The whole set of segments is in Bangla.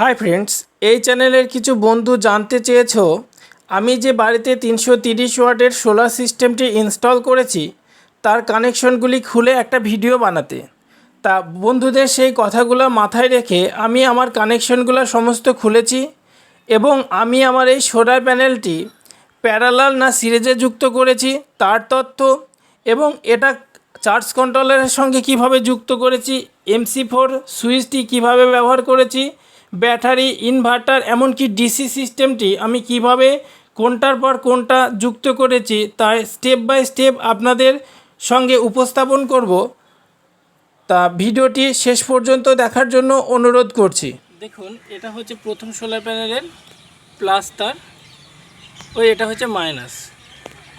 হাই ফ্রেন্ডস, এই চ্যানেলের কিছু বন্ধু জানতে চেয়েছো আমি যে বাড়িতে 330 ওয়াটের সোলার সিস্টেমটি ইনস্টল করেছি তার কানেকশনগুলি খুলে একটা ভিডিও বানাতে। তা বন্ধুদের সেই কথাগুলো মাথায় রেখে আমি আমার কানেকশনগুলো সমস্ত খুলেছি এবং আমি আমার এই সোলার প্যানেলটি প্যারালাল না সিরিজে যুক্ত করেছি তার তথ্য এবং এটা চার্জ কন্ট্রোলারের সঙ্গে কিভাবে যুক্ত করেছি, MC4 সুইচটি কিভাবে ব্যবহার করেছি, ব্যাটারি, ইনভার্টার, এমনকি ডিসি সিস্টেমটি আমি কিভাবে কোনটার পর কোনটা যুক্ত করেছি তাই স্টেপ বাই স্টেপ আপনাদের সঙ্গে উপস্থাপন করব। তা ভিডিওটি শেষ পর্যন্ত দেখার জন্য অনুরোধ করছি। দেখুন, এটা হচ্ছে প্রথম সোলার প্যানেলের প্লাস তার, ওই এটা হচ্ছে মাইনাস।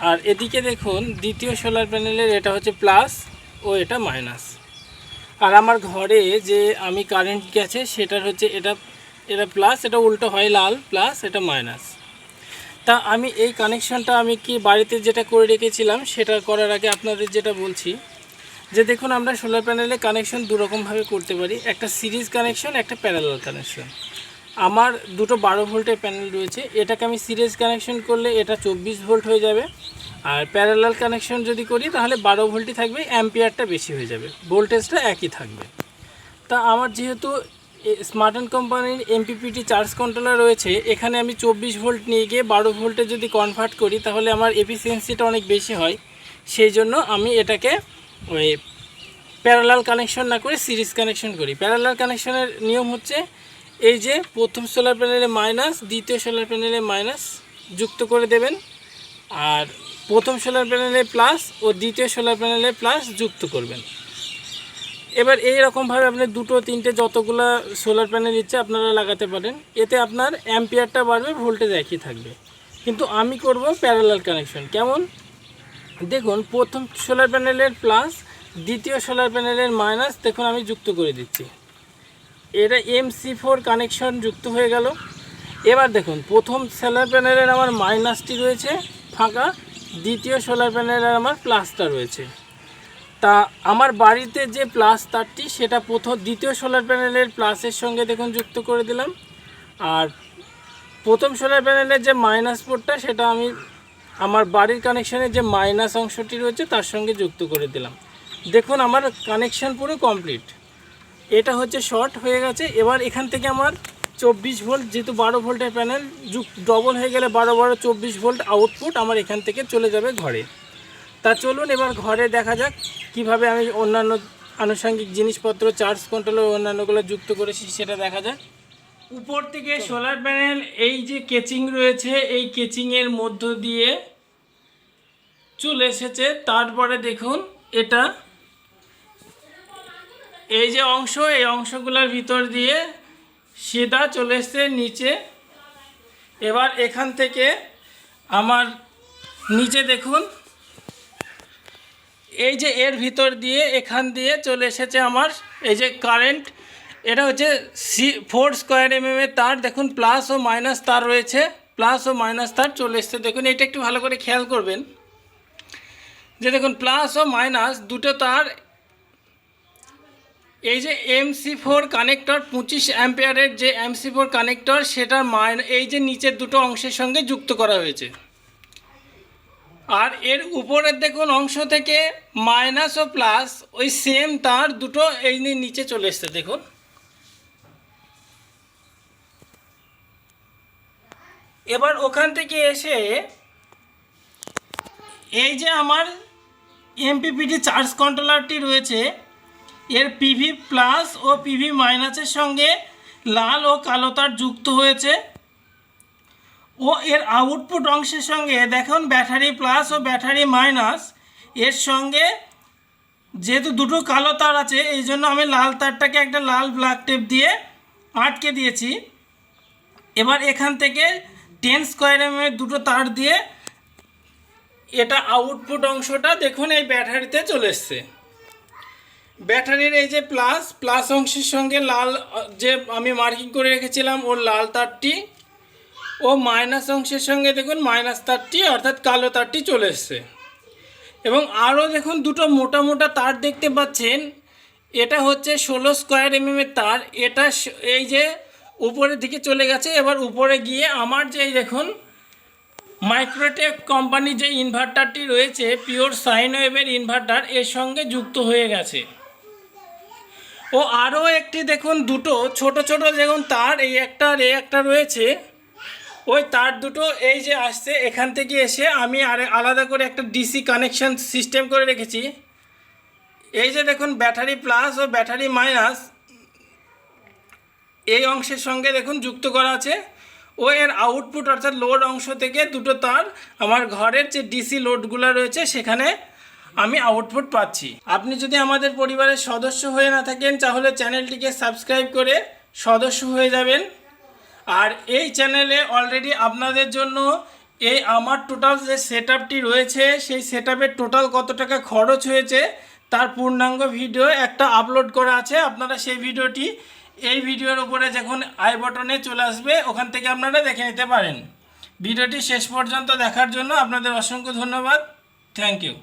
আর এদিকে দেখুন দ্বিতীয় সোলার প্যানেলের এটা হচ্ছে প্লাস ও এটা মাইনাস। আর আমার ঘরে যে আমি কারেন্ট গেছে সেটার হচ্ছে এটা প্লাস, এটা উল্টো হয় লাল, প্লাস এটা মাইনাস। তা আমি এই কানেকশনটা আমি কি বাড়িতে যেটা করে রেখেছিলাম সেটা করার আগে আপনাদের যেটা বলছি যে দেখুন, আমরা সোলার প্যানেলে কানেকশন দুরকমভাবে করতে পারি, একটা সিরিজ কানেকশন, একটা প্যারালাল কানেকশন। আমার দুটো 12 ভোল্টের প্যানেল রয়েছে, এটাকে আমি সিরিজ কানেকশন করলে এটা 24 ভোল্ট হয়ে যাবে, আর প্যারালাল কানেকশন যদি করি তাহলে 12 ভোল্টই থাকবে, অ্যাম্পিয়ারটা বেশি হয়ে যাবে, ভোল্টেজটা একই থাকবে। তা আমার যেহেতু স্মার্ট অ্যান্ড কোম্পানির MPPT চার্জ কন্ট্রোলার রয়েছে, এখানে আমি 24 ভোল্ট নিয়ে গিয়ে 12 ভোল্টে যদি কনভার্ট করি তাহলে আমার এফিসিয়েন্সিটা অনেক বেশি হয়। সেই জন্য আমি এটাকে ওই প্যারালাল কানেকশন না করে সিরিজ কানেকশন করি। প্যারালাল কানেকশনের নিয়ম হচ্ছে এই যে প্রথম সোলার প্যানেলে মাইনাস, দ্বিতীয় সোলার প্যানেলে মাইনাস যুক্ত করে দেবেন, আর প্রথম সোলার প্যানেলে প্লাস ও দ্বিতীয় সোলার প্যানেলে প্লাস যুক্ত করবেন। এবার এই রকমভাবে আপনি দুটো তিনটে যতগুলো সোলার প্যানেল ইচ্ছে আপনারা লাগাতে পারেন, এতে আপনার অ্যাম্পিয়ারটা বাড়বে, ভোল্টেজ একই থাকবে। কিন্তু আমি করব প্যারালাল কানেকশন। কেমন দেখুন, প্রথম সোলার প্যানেলের প্লাস, দ্বিতীয় সোলার প্যানেলের মাইনাস দেখুন আমি যুক্ত করে দিচ্ছি, এটা MC4 কানেকশন যুক্ত হয়ে গেল। এবার দেখুন, প্রথম সোলার প্যানেলের আমার মাইনাসটি রয়েছে ফাঁকা, দ্বিতীয় সোলার প্যানেলের আমার প্লাসটা রয়েছে। তা আমার বাড়িতে যে প্লাস তারটি সেটা দ্বিতীয় সোলার প্যানেলের প্লাসের সঙ্গে দেখুন যুক্ত করে দিলাম, আর প্রথম সোলার প্যানেলের যে মাইনাস পোর্টটা সেটা আমি আমার বাড়ির কানেকশানের যে মাইনাস অংশটি রয়েছে তার সঙ্গে যুক্ত করে দিলাম। দেখুন আমার কানেকশান পুরো কমপ্লিট। এটা হচ্ছে শর্ট হয়ে গেছে। এবার এখান থেকে আমার 24 ভোল্ট, যেহেতু 12 ভোল্টের প্যানেল ডবল হয়ে গেলে 12 24 ভোল্ট আউটপুট আমার এখান থেকে চলে যাবে ঘরে। তা চলুন এবার ঘরে দেখা যাক কিভাবে আমি অন্যান্য আনুষঙ্গিক জিনিসপত্র, চার্জ কন্ট্রোলার অন্যান্যগুলো যুক্ত করেছি সেটা দেখা যাক। উপর থেকে সোলার প্যানেল এই যে কেচিং রয়েছে এই কেচিংয়ের মধ্য দিয়ে চলে এসেছে। তারপরে দেখুন এটা এই যে অংশ, এই অংশগুলোর ভিতর দিয়ে সিধা চলে এসছে নিচে। এবার এখান থেকে আমার নিচে দেখুন এই যে এর ভিতর দিয়ে এখান দিয়ে চলে এসেছে আমার এই যে কারেন্ট। এটা হচ্ছে 4 স্কোয়ার mm এর তার। দেখুন প্লাস ও মাইনাস তার রয়েছে, প্লাস ও মাইনাস তার চলে এসছে। দেখুন এটা একটু ভালো করে খেয়াল করবেন যে দেখুন প্লাস ও মাইনাস দুটো তার, এই যে MC4 কানেক্টর 25 অ্যাম্পিয়ারের যে MC4 কানেক্টর সেটার এই যে নিচের দুটো অংশের সঙ্গে যুক্ত করা হয়েছে। আর এর উপরের দেখুন অংশ থেকে মাইনাস ও প্লাস ওই সেম তার দুটো এই নিচে চলে এসছে। দেখুন এবার ওখান থেকে এসে এই যে আমার MPPT চার্জ কন্ট্রোলারটি রয়েছে এর PV প্লাস ও PV মাইনাসের সঙ্গে লাল ও কালো তার যুক্ত হয়েছে, ও এর আউটপুট অংশের সঙ্গে দেখুন ব্যাটারি প্লাস ও ব্যাটারি মাইনাস এর সঙ্গে যেহেতু দুটো কালো তার আছে এই জন্য আমি লাল তারটাকে একটা লাল ব্ল্যাক টেপ দিয়ে আটকে দিয়েছি। এবার এখান থেকে 10 স্কোয়ার mm দুটো তার দিয়ে এটা আউটপুট অংশটা দেখুন এই ব্যাটারিতে চলে এসছে। ব্যাটারির এই যে প্লাস অংশের সঙ্গে লাল যে আমি মার্কিং করে রেখেছিলাম ওর লাল তারটি ও মাইনাস অংশের সঙ্গে দেখুন মাইনাস তারটি অর্থাৎ কালো তারটি চলে এসছে। এবং আরও দেখুন দুটো মোটা মোটা তার দেখতে পাচ্ছেন, এটা হচ্ছে 16 স্কোয়ার mm এর তার। এটা এই যে উপরের দিকে চলে গেছে। এবার উপরে গিয়ে আমার যে দেখুন মাইক্রোটেক কোম্পানি যে ইনভার্টারটি রয়েছে পিওর সাইন ওয়েভের ইনভার্টার, এর সঙ্গে যুক্ত হয়ে গেছে। ও আরও একটি দেখুন দুটো ছোট ছোট দেখুন তার, এই একটা আর এই একটা রয়েছে, ওই তার দুটো এই যে আসছে এখান থেকে এসে আমি আলাদা করে একটা ডিসি কানেকশন সিস্টেম করে রেখেছি। এই যে দেখুন ব্যাটারি প্লাস ও ব্যাটারি মাইনাস এই অংশের সঙ্গে দেখুন যুক্ত করা আছে। ও এর আউটপুট অর্থাৎ লোড অংশ থেকে দুটো তার আমার ঘরের যে ডিসি লোডগুলো রয়েছে সেখানে আমি আউটপুট পাচ্ছি। আপনি যদি আমাদের পরিবারের সদস্য হয়ে না থাকেন তাহলে চ্যানেলটিকে সাবস্ক্রাইব করে সদস্য হয়ে যাবেন। আর এই চ্যানেলে অলরেডি আপনাদের জন্য এই আমার টোটাল যে সেটআপটি রয়েছে সেই সেটআপের টোটাল কত টাকা খরচ হয়েছে তার পূর্ণাঙ্গ ভিডিও একটা আপলোড করা আছে। আপনারা সেই ভিডিওটি এই ভিডিওর উপরে যখন আই বাটনে চলে আসবে ওখান থেকে আপনারা দেখে নিতে পারেন। ভিডিওটি শেষ পর্যন্ত দেখার জন্য আপনাদের অসংখ্য ধন্যবাদ। Thank you.